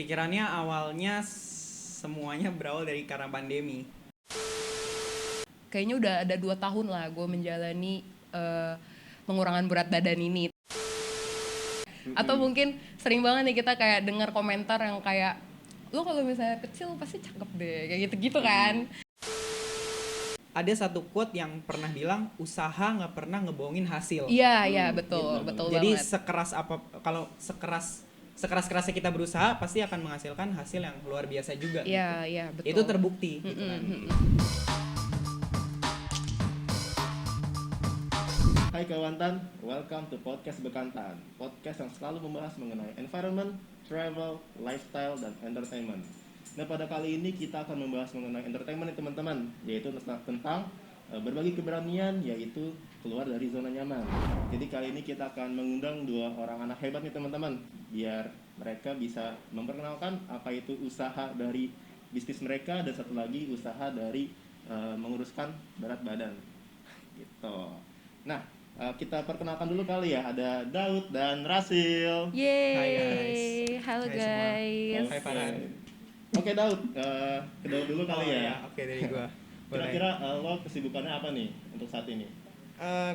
Kepikirannya awalnya semuanya berawal dari karena pandemi. Kayaknya udah ada 2 tahun lah gue menjalani pengurangan berat badan ini. Atau mungkin sering banget nih kita kayak dengar komentar yang kayak, lo kalau misalnya kecil pasti cakep deh, kayak gitu-gitu kan. Ada satu quote yang pernah bilang, usaha nggak pernah ngebohongin hasil. Iya, betul Jadi banget. sekeras apa, kalau sekeras-kerasnya kita berusaha pasti akan menghasilkan hasil yang luar biasa juga. Iya, betul. Itu terbukti gitu kan. Hai Kawantan, welcome to Podcast Bekantan. Podcast yang selalu membahas mengenai environment, travel, lifestyle, dan entertainment. Nah, pada kali ini kita akan membahas mengenai entertainment nih teman-teman, yaitu tentang berbagi keberanian, yaitu keluar dari zona nyaman. Jadi kali ini kita akan mengundang 2 orang anak hebat nih teman-teman, biar mereka bisa memperkenalkan apa itu usaha dari bisnis mereka, dan satu lagi usaha dari menguruskan berat badan. Gitu. Nah, kita perkenalkan dulu kali ya, ada Daud dan Rasil. Yeay, Hai guys. halo Hai semua. guys. Hai Farhan. Oke Daud, ke Daud dulu kali Oh, ya. iya, oke dari gua. Boleh. Kira-kira lo kesibukannya apa nih untuk saat ini?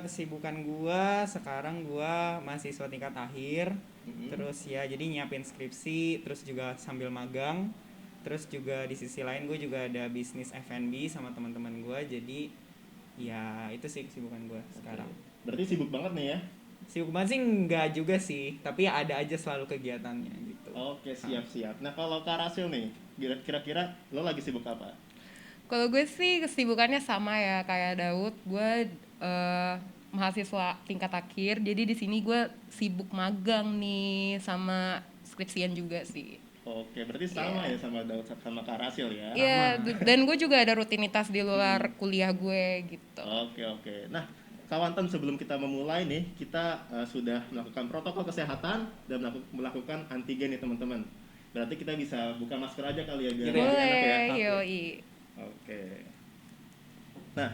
Kesibukan gua sekarang gua mahasiswa tingkat akhir. Mhm. Terus ya jadi nyiapin skripsi, terus juga sambil magang. Terus juga di sisi lain gue juga ada bisnis F&B sama teman-teman gue. Jadi ya itu sih kesibukan gue sekarang. Berarti sibuk banget nih ya? Sibuk banget sih enggak juga sih, tapi ada aja selalu kegiatannya gitu. Oke, siap-siap. Nah, kalau Kak Rasil nih, kira-kira lo lagi sibuk apa? Kalau gue sih kesibukannya sama ya kayak Daud. Gue mahasiswa tingkat akhir, jadi di sini gue sibuk magang nih sama skripsian juga sih. Oke, berarti sama ya sama Daud sama Kak Rasil ya? Iya, dan gue juga ada rutinitas di luar kuliah gue gitu. Oke. Nah, Kawantan, sebelum kita memulai nih, kita sudah melakukan protokol kesehatan dan melakukan antigen nih teman-teman. Berarti kita bisa buka masker aja kali ya biar lebih enak ya. Boleh, Oke. yoi. Oke. Nah,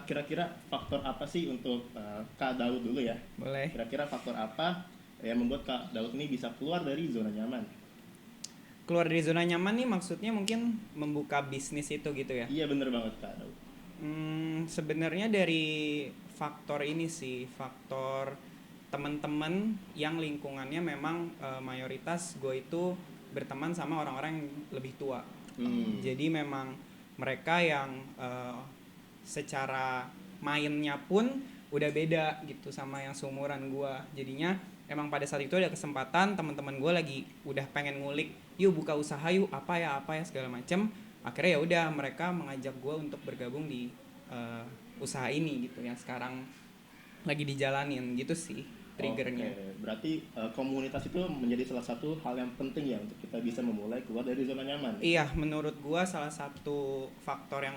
kira-kira faktor apa sih untuk Kak Daud dulu ya? Boleh. Kira-kira faktor apa yang membuat Kak Daud ini bisa keluar dari zona nyaman? Keluar dari zona nyaman nih maksudnya mungkin membuka bisnis itu gitu ya. Iya, bener banget Kak Daud. Sebenarnya dari faktor ini sih, faktor teman-teman yang lingkungannya memang mayoritas gue itu berteman sama orang-orang yang lebih tua. Jadi memang mereka yang secara mainnya pun udah beda gitu sama yang seumuran gue. Jadinya emang pada saat itu ada kesempatan teman-teman gue lagi udah pengen ngulik, yuk buka usaha yuk, apa ya segala macem. Akhirnya ya udah mereka mengajak gue untuk bergabung di usaha ini gitu yang sekarang lagi dijalanin gitu sih triggernya. Oke, berarti komunitas itu menjadi salah satu hal yang penting ya untuk kita bisa memulai keluar dari zona nyaman. Iya, menurut gue salah satu faktor yang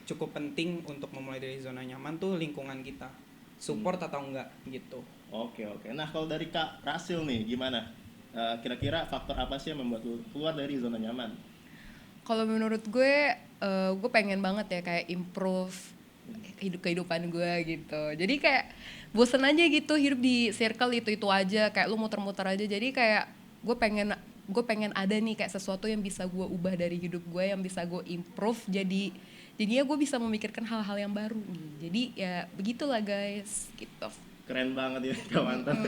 cukup penting untuk memulai dari zona nyaman tuh lingkungan kita, support atau enggak gitu. Oke. Nah, kalau dari Kak Rasil nih gimana? Kira-kira faktor apa sih yang membuat lu keluar dari zona nyaman? Kalau menurut gue pengen banget ya kayak improve kehidupan gue gitu. Jadi kayak bosen aja gitu hidup di circle itu aja, kayak lu muter-muter aja. Jadi kayak gue pengen ada nih kayak sesuatu yang bisa gue ubah dari hidup gue, yang bisa gue improve jadinya gue bisa memikirkan hal-hal yang baru nih. Jadi ya begitulah guys gitu. Keren banget ya Kawantan.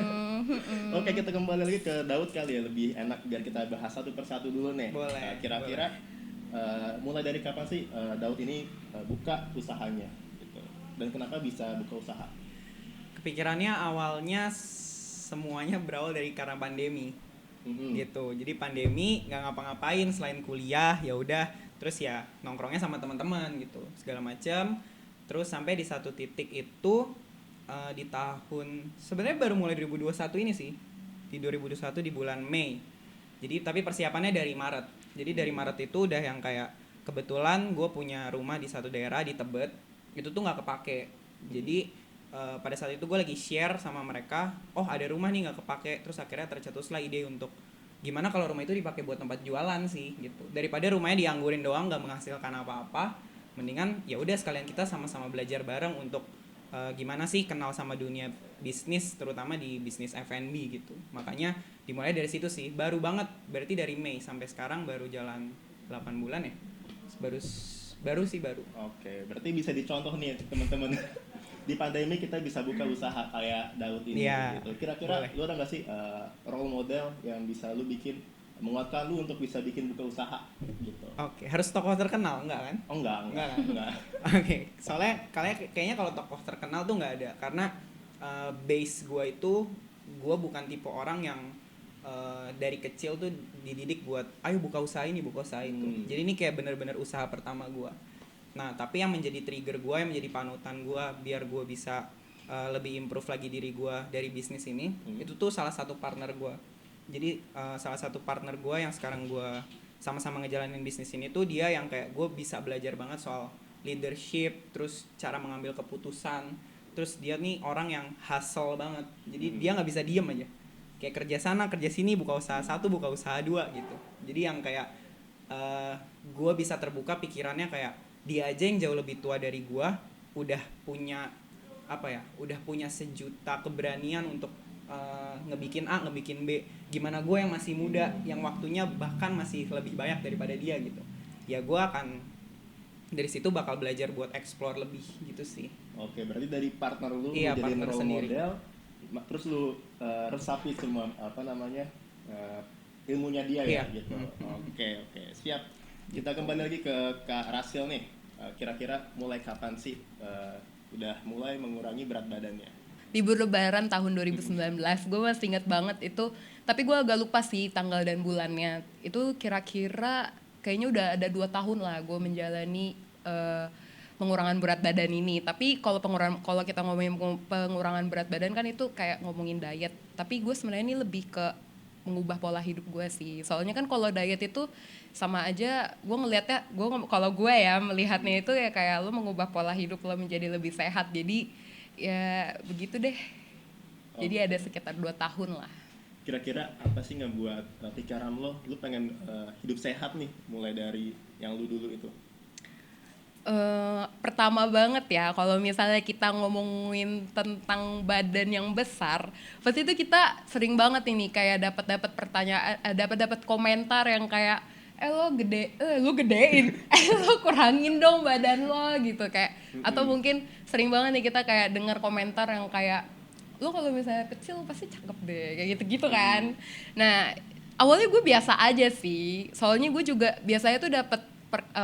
Oke, kita kembali lagi ke Daud kali ya, lebih enak biar kita bahas satu persatu dulu nih. Boleh. Kira-kira mulai dari kapan sih Daud ini buka usahanya gitu? Dan kenapa bisa buka usaha? Kepikirannya awalnya semuanya berawal dari karena pandemi. Gitu. Jadi pandemi nggak ngapa-ngapain selain kuliah, ya udah terus ya nongkrongnya sama teman-teman gitu segala macam. Terus sampai di satu titik itu di tahun sebenarnya baru mulai 2021 ini sih, di 2021 di bulan Mei. Jadi tapi persiapannya dari Maret. Jadi dari Maret itu udah yang kayak kebetulan gue punya rumah di satu daerah di Tebet, itu tuh nggak kepake. Jadi pada saat itu gue lagi share sama mereka, oh ada rumah nih nggak kepake. Terus akhirnya tercetuslah ide untuk gimana kalau rumah itu dipakai buat tempat jualan sih gitu. Daripada rumahnya dianggurin doang nggak menghasilkan apa-apa, mendingan ya udah sekalian kita sama-sama belajar bareng untuk gimana sih kenal sama dunia bisnis, terutama di bisnis F&B gitu. Makanya dimulai dari situ sih. Baru banget, berarti dari Mei sampai sekarang baru jalan 8 bulan ya. Baru sih. Oke, berarti bisa dicontoh nih teman-teman. Di pandemi kita bisa buka usaha kayak Daud ini gitu. Kira-kira boleh. lu ada nggak sih role model yang bisa lu bikin menguatkan lu untuk bisa bikin buka usaha gitu? Oke, harus tokoh terkenal enggak kan? Oh enggak. Oke, soalnya kayaknya kalau tokoh terkenal tuh nggak ada, karena base gue itu, gue bukan tipe orang yang dari kecil tuh dididik buat ayo buka usaha ini itu. Jadi ini kayak bener-bener usaha pertama gue. Nah tapi yang menjadi trigger gue, yang menjadi panutan gue biar gue bisa lebih improve lagi diri gue dari bisnis ini, itu tuh salah satu partner gue. Jadi salah satu partner gue yang sekarang gue sama-sama ngejalanin bisnis ini tuh, dia yang kayak gue bisa belajar banget soal leadership, terus cara mengambil keputusan. Terus dia nih orang yang hustle banget, jadi dia nggak bisa diem aja, kayak kerja sana kerja sini, buka usaha 1 buka usaha 2 gitu. Jadi yang kayak gue bisa terbuka pikirannya, kayak dia aja yang jauh lebih tua dari gue udah punya sejuta keberanian untuk ngebikin A, ngebikin B. Gimana gue yang masih muda, yang waktunya bahkan masih lebih banyak daripada dia gitu. Ya gue akan dari situ bakal belajar buat explore lebih gitu sih. Oke, berarti dari partner lu Iya, jadi partner role sendiri. model, terus lu resapi semua ilmunya dia ya Iya. gitu. Oke, siap. Kita kembali lagi ke Kak Rasil nih. Kira-kira mulai kapan sih udah mulai mengurangi berat badannya? Libur lebaran tahun 2019, gue masih inget banget itu, tapi gue agak lupa sih tanggal dan bulannya. Itu kira-kira kayaknya udah ada 2 tahun lah gue menjalani pengurangan berat badan ini. Tapi kalau kita ngomongin pengurangan berat badan kan itu kayak ngomongin diet, tapi gue sebenarnya ini lebih ke mengubah pola hidup gue sih. Soalnya kan kalau diet itu sama aja, gue ngelihatnya, kalau gue ya melihatnya itu ya kayak lo mengubah pola hidup lo menjadi lebih sehat. Jadi ya begitu deh. Jadi ada sekitar 2 tahun lah. Kira-kira apa sih ngebuat pikiran lo pengen hidup sehat nih, mulai dari yang lu dulu itu? Pertama banget ya, kalau misalnya kita ngomongin tentang badan yang besar, pasti itu kita sering banget ini kayak dapat pertanyaan, dapat komentar yang kayak lu gedein, lu kurangin dong badan lo gitu kayak. Atau mungkin sering banget nih kita kayak dengar komentar yang kayak lu kalau misalnya kecil pasti cakep deh, kayak gitu kan. Nah awalnya gue biasa aja sih, soalnya gue juga biasanya tuh dapat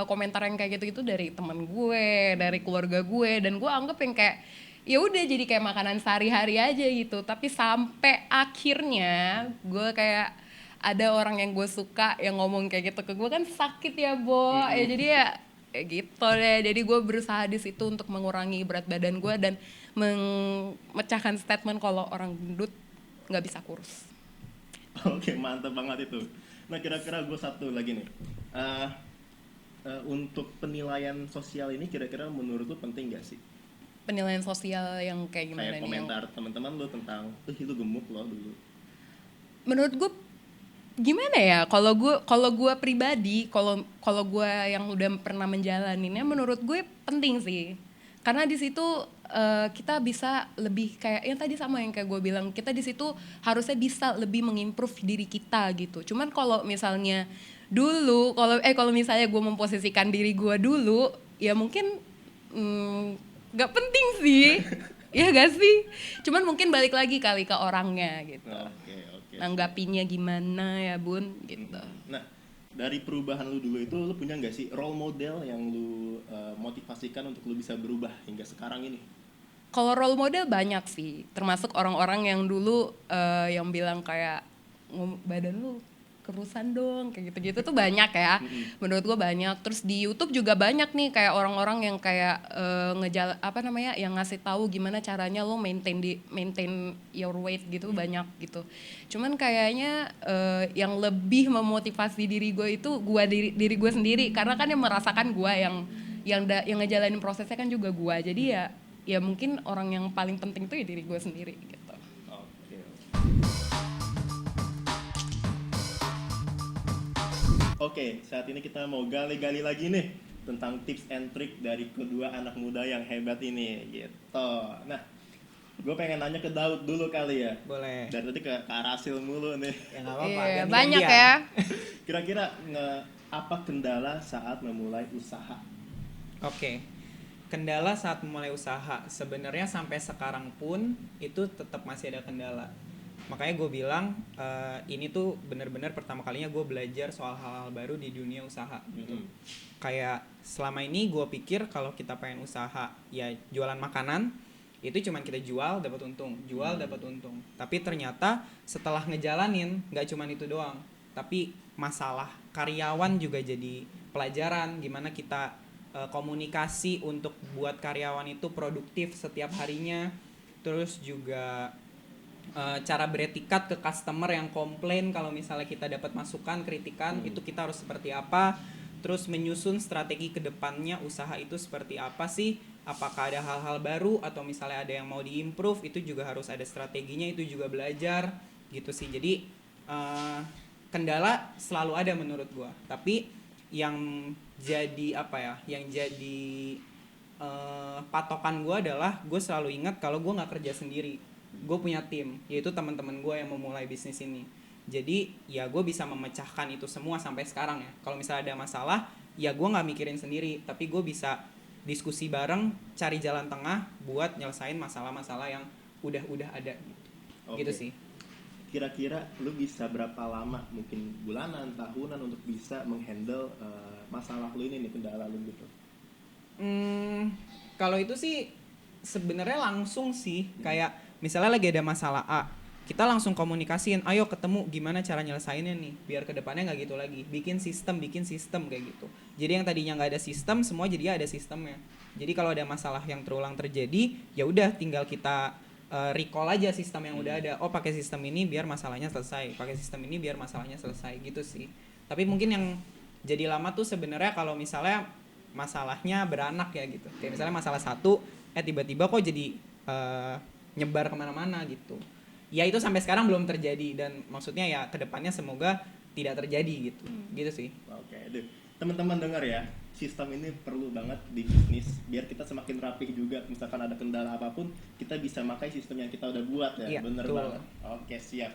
komentar yang kayak gitu dari teman gue, dari keluarga gue, dan gue anggap yang kayak ya udah jadi kayak makanan sehari-hari aja gitu. Tapi sampai akhirnya gue kayak ada orang yang gue suka yang ngomong kayak gitu ke gue, kan sakit ya Bo. Ya jadi ya kayak gitu deh. Jadi gue berusaha di situ untuk mengurangi berat badan gue dan memecahkan statement kalau orang gendut nggak bisa kurus. Oke, mantap banget itu. Nah, kira-kira gue satu lagi nih. Untuk penilaian sosial ini kira-kira menurut lu penting gak sih? Penilaian sosial yang kayak gimana Kayak nih? komentar teman-teman lu tentang lu gemuk lo dulu. Menurut gue gimana ya? Kalau gue pribadi, kalau gue yang udah pernah menjalaninnya, menurut gue penting sih. Karena di situ kita bisa lebih kayak yang tadi sama yang kayak gue bilang, kita di situ harusnya bisa lebih mengimprove diri kita gitu. Cuman kalau misalnya dulu, kalau misalnya gue memposisikan diri gue dulu, ya mungkin nggak penting sih. Ya gak sih? Cuman mungkin balik lagi kali ke orangnya gitu. Oke. Nanggapinya gimana ya Bun gitu. Nah, dari perubahan lu dulu itu lu punya nggak sih role model yang lu motivasikan untuk lu bisa berubah hingga sekarang ini? Kalau role model banyak sih, termasuk orang-orang yang dulu yang bilang kayak badan lu kerusan dong, kayak gitu-gitu tuh banyak ya. Menurut gua banyak. Terus di YouTube juga banyak nih kayak orang-orang yang kayak yang ngasih tahu gimana caranya lo maintain your weight gitu, banyak gitu. Cuman kayaknya yang lebih memotivasi diri gue itu diri gue sendiri, karena kan yang merasakan gue yang ngejalanin prosesnya kan juga gue. Jadi ya mungkin orang yang paling penting tuh ya diri gue sendiri gitu. Oke, saat ini kita mau gali-gali lagi nih tentang tips and trick dari kedua anak muda yang hebat ini gitu. Nah, Gue pengen nanya ke Daud dulu kali ya. Boleh. Dari tadi ke Arasil mulu nih. Ya nggak apa-apa. Iya, ganti-gantian. banyak ya. Kira-kira apa kendala saat memulai usaha? Oke. Kendala saat memulai usaha sebenarnya sampai sekarang pun itu tetap masih ada kendala. Makanya gue bilang ini tuh benar-benar pertama kalinya gue belajar soal hal-hal baru di dunia usaha gitu. Kayak selama ini gue pikir kalau kita pengen usaha ya jualan makanan itu cuman kita jual dapat untung, tapi ternyata setelah ngejalanin nggak cuman itu doang, tapi masalah karyawan juga jadi pelajaran gimana kita komunikasi untuk buat karyawan itu produktif setiap harinya, terus juga cara beretikat ke customer yang komplain kalau misalnya kita dapat masukan, kritikan itu kita harus seperti apa, terus menyusun strategi ke depannya usaha itu seperti apa sih, apakah ada hal-hal baru atau misalnya ada yang mau diimprove, itu juga harus ada strateginya, itu juga belajar gitu sih. Jadi kendala selalu ada menurut gua, tapi yang jadi patokan gua adalah gue selalu ingat kalau gue nggak kerja sendiri, gue punya tim, yaitu teman-teman gue yang memulai bisnis ini. Jadi ya gue bisa memecahkan itu semua sampai sekarang ya. Kalau misalnya ada masalah ya gue nggak mikirin sendiri, tapi gue bisa diskusi bareng, cari jalan tengah buat nyelesain masalah-masalah yang udah ada gitu. Oke. Gitu sih. Kira-kira lu bisa berapa lama, mungkin bulanan, tahunan untuk bisa menghandle masalah lu ini nih, kendala lu gitu? Kalau itu sih sebenarnya langsung sih, kayak misalnya lagi ada masalah A, kita langsung komunikasiin, ayo ketemu gimana cara nyelesainnya nih, biar kedepannya nggak gitu lagi, bikin sistem kayak gitu. Jadi yang tadinya nggak ada sistem, semua jadi ada sistemnya. Jadi kalau ada masalah yang terulang terjadi, ya udah tinggal kita recall aja sistem yang udah ada. Oh pakai sistem ini biar masalahnya selesai, pakai sistem ini biar masalahnya selesai gitu sih. Tapi mungkin yang jadi lama tuh sebenarnya kalau misalnya masalahnya beranak ya gitu. Kayak misalnya masalah satu, tiba-tiba kok jadi nyebar kemana-mana gitu. Ya itu sampai sekarang belum terjadi, dan maksudnya ya kedepannya semoga tidak terjadi gitu. Gitu sih. Oke, teman-teman dengar ya, sistem ini perlu banget di bisnis biar kita semakin rapih juga. Misalkan ada kendala apapun, kita bisa pakai sistem yang kita udah buat ya. Iya, Bener betul. banget. Oke, siap.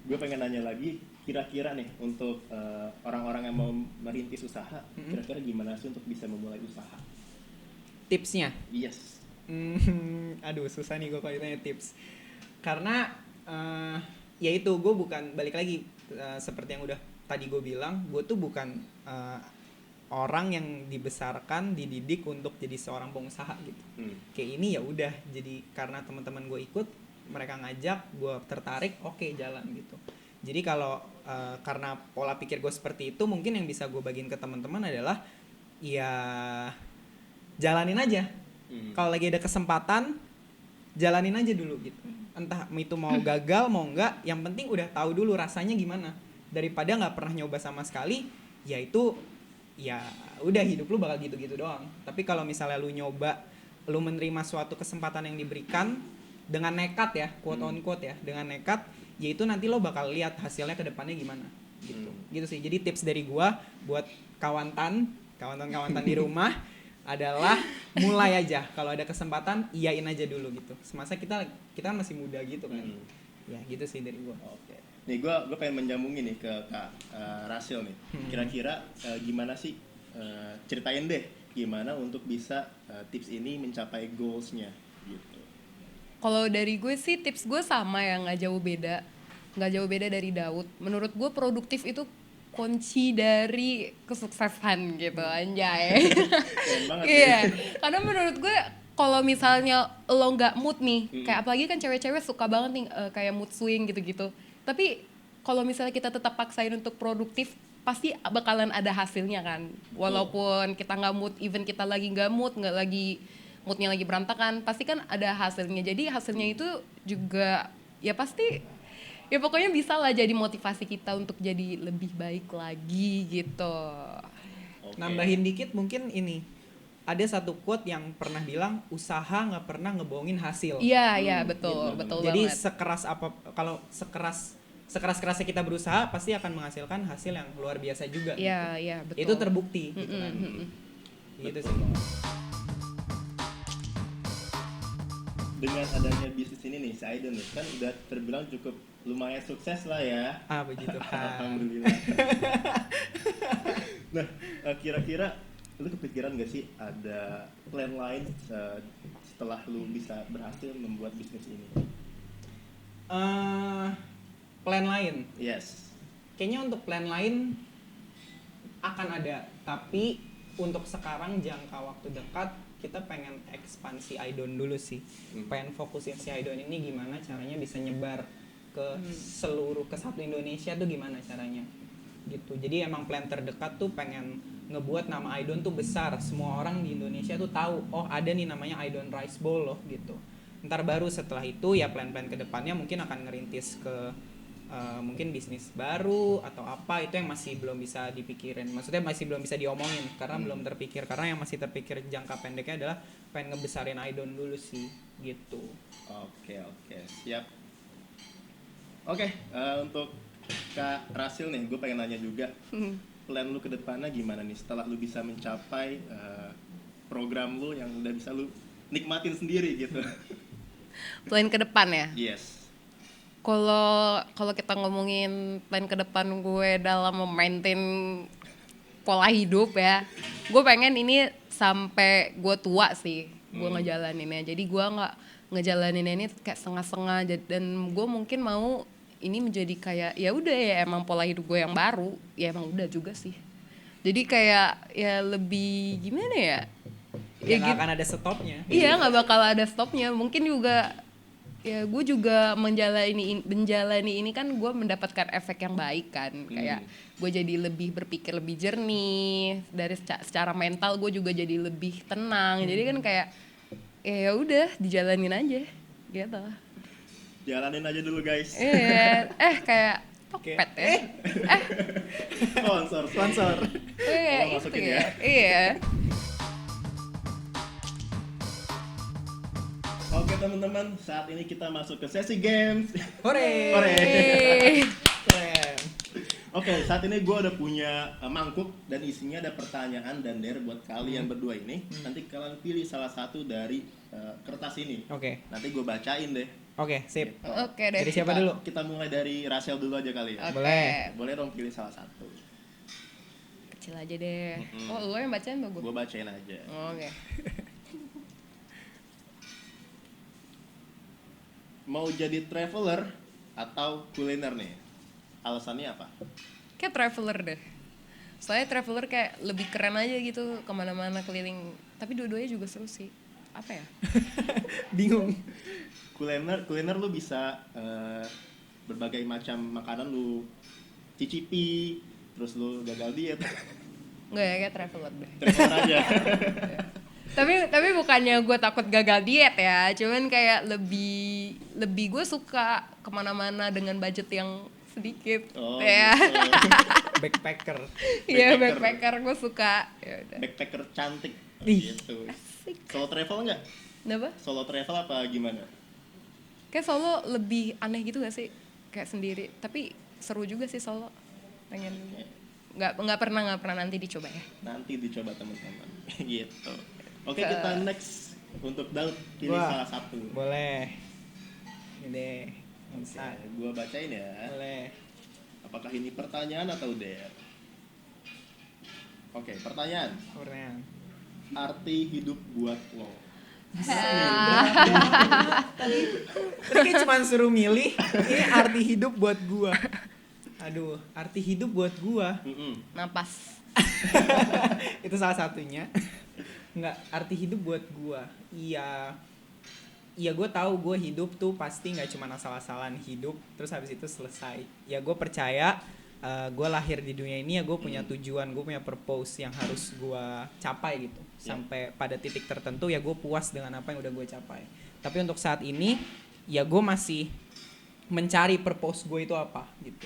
Gue pengen nanya lagi, kira-kira nih untuk orang-orang yang mau merintis usaha, kira-kira gimana sih untuk bisa memulai usaha? Tipsnya? Yes. Aduh susah nih gue kalau ditanya tips, karena ya itu gue bukan, balik lagi seperti yang udah tadi gue bilang, gue tuh bukan orang yang dibesarkan dididik untuk jadi seorang pengusaha gitu. Kayak ini ya udah jadi karena teman-teman gue ikut, mereka ngajak, gue tertarik, oke, jalan gitu. Jadi kalau karena pola pikir gue seperti itu, mungkin yang bisa gue bagiin ke teman-teman adalah ya jalanin aja. Kalau lagi ada kesempatan, jalanin aja dulu gitu. Entah itu mau gagal mau enggak, yang penting udah tahu dulu rasanya gimana. Daripada nggak pernah nyoba sama sekali, ya itu ya udah hidup lu bakal gitu-gitu doang. Tapi kalau misalnya lu nyoba, lu menerima suatu kesempatan yang diberikan dengan nekat ya, quote on quote ya, dengan nekat, ya itu nanti lo bakal lihat hasilnya ke depannya gimana gitu. Gitu sih. Jadi tips dari gua buat kawan-kawan di rumah adalah mulai aja, kalau ada kesempatan iyain aja dulu gitu. Semasa kita kan masih muda gitu kan. Ya gitu sih dari gua. Oke. Nih gue pengen menjambungin nih ke Kak Rasil nih. Kira-kira gimana sih, ceritain deh gimana untuk bisa tips ini mencapai goals-nya gitu. Kalau dari gue sih tips gue sama ya, nggak jauh beda dari Daud. Menurut gue produktif itu kunci dari kesuksesan gitu, anjay. Keren banget. Iya, karena menurut gue kalau misalnya lo nggak mood nih, kayak apalagi kan cewek-cewek suka banget nih kayak mood swing gitu-gitu. Tapi kalau misalnya kita tetap paksain untuk produktif, pasti bakalan ada hasilnya kan. Walaupun kita nggak mood, even kita lagi nggak mood, moodnya lagi berantakan, pasti kan ada hasilnya. Jadi hasilnya itu juga ya pasti, ya pokoknya bisa lah jadi motivasi kita untuk jadi lebih baik lagi gitu. Okay. Nambahin dikit mungkin ini, ada satu quote yang pernah bilang, usaha nggak pernah ngebohongin hasil. Iya betul Jadi banget. sekeras apa, kalau sekeras-kerasnya kita berusaha pasti akan menghasilkan hasil yang luar biasa juga. Iya betul. Itu terbukti gitu kan. Gitu sih. dengan adanya bisnis ini nih, si Aidon nih kan udah terbilang cukup lumayan sukses lah ya. Begitu kan. Alhamdulillah. Nah, kira-kira lu kepikiran gak sih ada plan lain setelah lu bisa berhasil membuat bisnis ini? Plan lain? Yes. Kayaknya untuk plan lain akan ada, tapi untuk sekarang jangka waktu dekat kita pengen ekspansi Aidon dulu sih. Pengen fokusin si Aidon ini gimana caranya bisa nyebar ke ke satu Indonesia tuh gimana caranya gitu. Jadi emang plan terdekat tuh pengen ngebuat nama Aidon tuh besar, semua orang di Indonesia tuh tahu, oh ada nih namanya Aidon Rice Bowl loh gitu. Ntar baru setelah itu ya plan-plan kedepannya mungkin akan ngerintis ke mungkin bisnis baru atau apa, itu yang masih belum bisa dipikirin, maksudnya masih belum bisa diomongin karena belum terpikir, karena yang masih terpikir jangka pendeknya adalah pengen ngebesarin Aidon dulu sih gitu. Oke, siap. Oke, untuk Kak Rasil nih, gue pengen nanya juga plan lu ke depannya gimana nih setelah lu bisa mencapai program lu yang udah bisa lu nikmatin sendiri gitu. Plan ke depan ya? Yes. Kalau kita ngomongin plan ke depan gue dalam memaintain pola hidup ya, gue pengen ini sampai gue tua sih gue ngejalaninnya. Jadi gue nggak ngejalaninnya ini kayak setengah-setengah, dan gue mungkin mau ini menjadi kayak ya udah ya emang pola hidup gue yang baru, ya emang udah juga sih. Jadi kayak ya lebih gimana ya? Ya nggak akan ada stopnya. Iya, nggak bakal ada stopnya. Mungkin juga ya gue juga menjalani ini kan gue mendapatkan efek yang baik kan. Kayak gue jadi lebih berpikir lebih jernih, dari secara mental gue juga jadi lebih tenang. Jadi kan kayak ya udah dijalanin aja gitu. Jalanin aja dulu guys. Iya, kayak Tokped ya. Sponsor. Iya, itu masukin ya. Iya. Oke teman-teman, saat ini kita masuk ke sesi games. Hore. Keren. Oke, saat ini gue udah punya mangkuk dan isinya ada pertanyaan dan der buat kalian berdua ini. Nanti kalian pilih salah satu dari kertas ini. Oke. Nanti gue bacain deh. Oke, sip. Oke deh. Dari siapa dulu? Kita mulai dari Rachel dulu aja kali ya. Oke. Boleh. Boleh dong pilih salah satu. Kecil aja deh. Oh, lo yang bacain atau gue? Gue bacain aja. Oke. Mau jadi traveler atau kuliner nih? Alasannya apa? Kayak traveler deh. Soalnya traveler kayak lebih keren aja gitu, kemana-mana keliling. Tapi dua-duanya juga seru sih. Apa ya? Bingung. Kuliner lu bisa berbagai macam makanan lu cicipi, terus lu gagal diet. Enggak ya, kayak traveler deh. Traveler aja. Tapi bukannya gue takut gagal diet ya, cuman kayak lebih gue suka kemana-mana dengan budget yang sedikit. Oh, ya. gitu. Backpacker. Iya, backpacker gue suka. Ya udah. Backpacker cantik. Ih. Gitu. Solo travel nggak? Kenapa? Solo travel apa gimana? Kayak solo lebih aneh gitu gak sih? Kayak sendiri. Tapi seru juga sih solo. Pengen nggak pernah nanti dicoba ya. Nanti dicoba teman-teman. Gitu. Oke, kita next untuk Daud pilih salah satu. Boleh. Ini. Oke, gua bacain ya. Boleh. Apakah ini pertanyaan atau der? Oke, pertanyaan. Arti hidup buat lo. Tadi kayak cuma suruh milih. Ini arti hidup buat gua. Aduh, arti hidup buat gua. Napas. Itu salah satunya. Enggak, arti hidup buat gua. Iya, gue tahu gue hidup tuh pasti nggak cuma asal-asalan hidup terus habis itu selesai. Ya gue percaya gue lahir di dunia ini ya gue punya tujuan, gue punya purpose yang harus gue capai gitu. Sampai pada titik tertentu ya gue puas dengan apa yang udah gue capai. Tapi untuk saat ini ya gue masih mencari purpose gue itu apa gitu.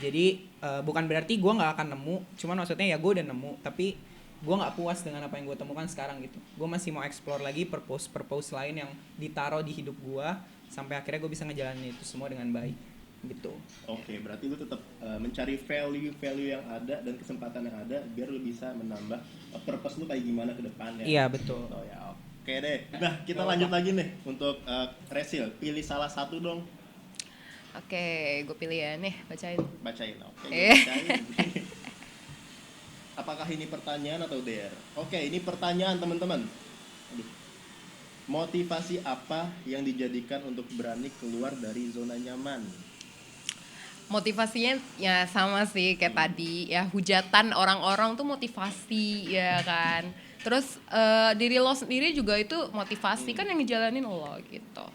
Jadi bukan berarti gue nggak akan nemu, cuman maksudnya ya gue udah nemu tapi gue nggak puas dengan apa yang gue temukan sekarang gitu. Gue masih mau explore lagi purpose lain yang ditaruh di hidup gue sampai akhirnya gue bisa ngejalanin itu semua dengan baik gitu. Oke, berarti lu tetap mencari value yang ada dan kesempatan yang ada biar lu bisa menambah purpose lu kayak gimana ke depannya. Iya betul. Oh ya, oke. Oke deh. Nah, kita lanjut lagi nih untuk Resil. Pilih salah satu dong. Oke, gue pilih ya nih, bacain. Bacain. Oke, bacain. Apakah ini pertanyaan atau dare? Oke, ini pertanyaan teman-teman. Aduh. Motivasi apa yang dijadikan untuk berani keluar dari zona nyaman? Motivasinya ya sama sih kayak tadi ya, hujatan orang-orang tuh motivasi ya kan. Terus diri lo sendiri juga itu motivasi kan yang ngejalanin lo gitu.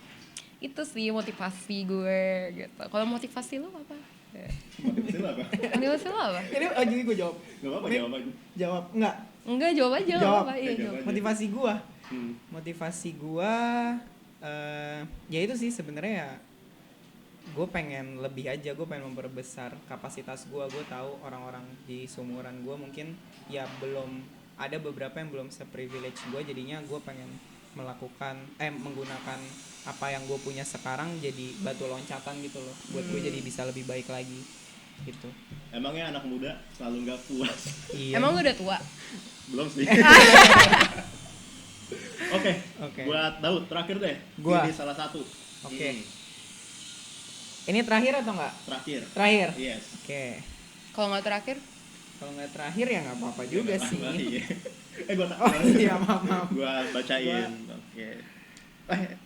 Itu sih motivasi gue gitu. Kalau motivasi lo apa? Motivasi lo apa? Motivasi lo apa? Ini jadi gue jawab. Gak apa-apa, jawab aja. Jawab enggak? Enggak, jawab aja. Jawab. Apa? Iya, Jawab jawab. aja. Motivasi gua. Motivasi gua ya itu sih sebenarnya ya, gue pengen lebih aja, gue pengen memperbesar kapasitas gue tahu orang-orang di seumuran gue mungkin ya belum, ada beberapa yang belum se-privilege gue, jadinya gue pengen menggunakan apa yang gue punya sekarang jadi batu loncatan gitu loh, buat gue jadi bisa lebih baik lagi gitu. Emangnya anak muda selalu nggak puas? Iya. Emang lu udah tua? Belum sih. Oke. Buat Daud terakhir deh. Gua. Pilih salah satu. Oke. Ini terakhir atau enggak? Terakhir. Yes. Oke. Kalau nggak terakhir? Kalau nggak terakhir ya nggak apa-apa juga Nggak sih. apa-apa, iya. Gua tak. Oh iya, maaf. Gua bacain. Oke.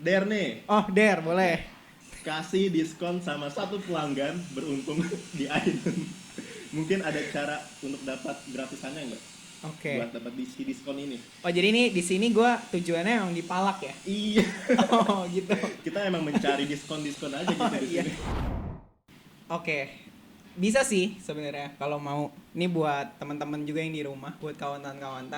Dare nih. Oh, Dare, boleh. Kasih diskon sama satu pelanggan beruntung di Aiden. Mungkin ada cara untuk dapat gratisannya nggak? Oke. Buat dapat diskon ini. Oh, jadi ini di sini gue tujuannya emang dipalak ya? Iya. Oh, gitu. Kita emang mencari diskon aja gitu di Iya. sini. Oke. Bisa sih sebenarnya kalau mau. Ini buat teman-teman juga yang di rumah, buat kawan-kawan.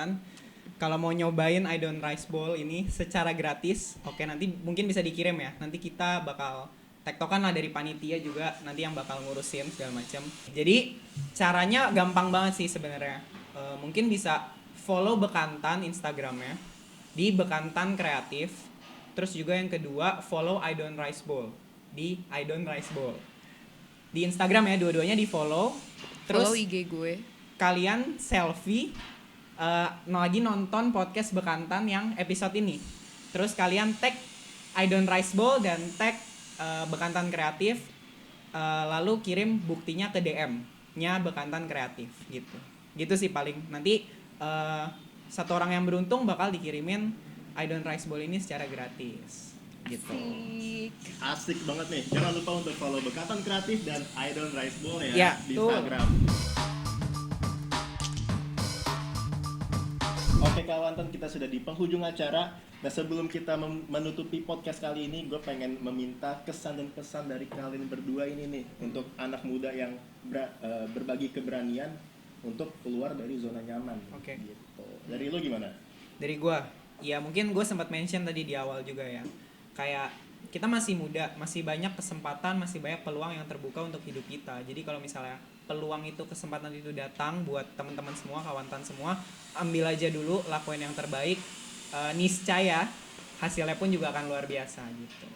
Kalau mau nyobain I Don't Rice Bowl ini secara gratis, oke, nanti mungkin bisa dikirim ya. Nanti kita bakal tektokan lah dari panitia juga, nanti yang bakal ngurusin segala macam. Jadi caranya gampang banget sih sebenarnya. Mungkin bisa follow Bekantan Instagramnya di Bekantan Kreatif. Terus juga yang kedua follow I Don't Rice Bowl di I Don't Rice Bowl di Instagram ya, dua-duanya di follow. Terus Follow IG gue. kalian selfie lagi nonton podcast Bekantan yang episode ini. Terus kalian tag I Don't Rice Bowl dan tag Bekantan Kreatif, lalu kirim buktinya ke DM-nya Bekantan Kreatif gitu. Gitu sih paling. Nanti satu orang yang beruntung bakal dikirimin I Don't Rice Bowl ini secara gratis. Gitu. Asik banget nih. Jangan lupa untuk follow Bekantan Kreatif dan I Don't Rice Bowl ya, Ya, di tuh. Instagram. Oke kawan, kita sudah di penghujung acara. Nah sebelum kita menutupi podcast kali ini, gue pengen meminta kesan dan pesan dari kalian berdua ini nih untuk anak muda yang berbagi keberanian untuk keluar dari zona nyaman. Oke. Gitu. Dari lo gimana? Dari gue, ya mungkin gue sempat mention tadi di awal juga ya, kayak kita masih muda, masih banyak kesempatan, masih banyak peluang yang terbuka untuk hidup kita. Jadi kalau misalnya peluang itu, kesempatan itu datang buat teman-teman semua, kawan-kawan semua, ambil aja dulu, lakuin yang terbaik, niscaya hasilnya pun juga akan luar biasa gitu.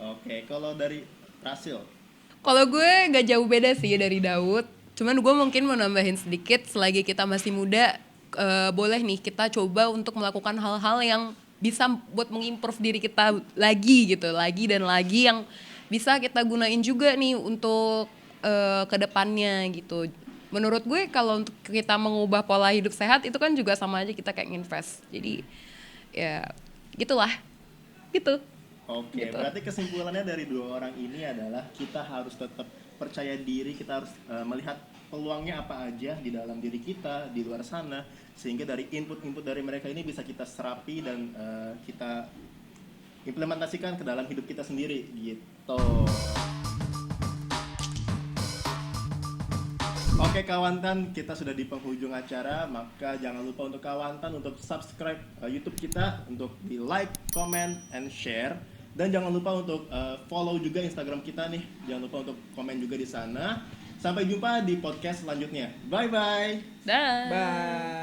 Oke, kalau dari Rasil? Kalau gue nggak jauh beda sih dari Daud. Cuman gue mungkin mau nambahin sedikit, selagi kita masih muda, boleh nih kita coba untuk melakukan hal-hal yang bisa buat mengimprove diri kita lagi gitu, lagi dan lagi, yang bisa kita gunain juga nih untuk kedepannya gitu. Menurut gue kalau untuk kita mengubah pola hidup sehat itu kan juga sama aja kita kayak invest. Jadi ya gitulah, gitu. Oke, Gitu. berarti kesimpulannya dari dua orang ini adalah kita harus tetap percaya diri, kita harus melihat peluangnya apa aja di dalam diri kita, di luar sana, sehingga dari input-input dari mereka ini bisa kita serapi dan kita implementasikan ke dalam hidup kita sendiri gitu. Oke kawantan, kita sudah di penghujung acara, maka jangan lupa untuk kawantan untuk subscribe YouTube kita, untuk di like, comment, and share. Dan jangan lupa untuk follow juga Instagram kita nih. Jangan lupa untuk komen juga di sana. Sampai jumpa di podcast selanjutnya. Bye-bye. Dah. Bye.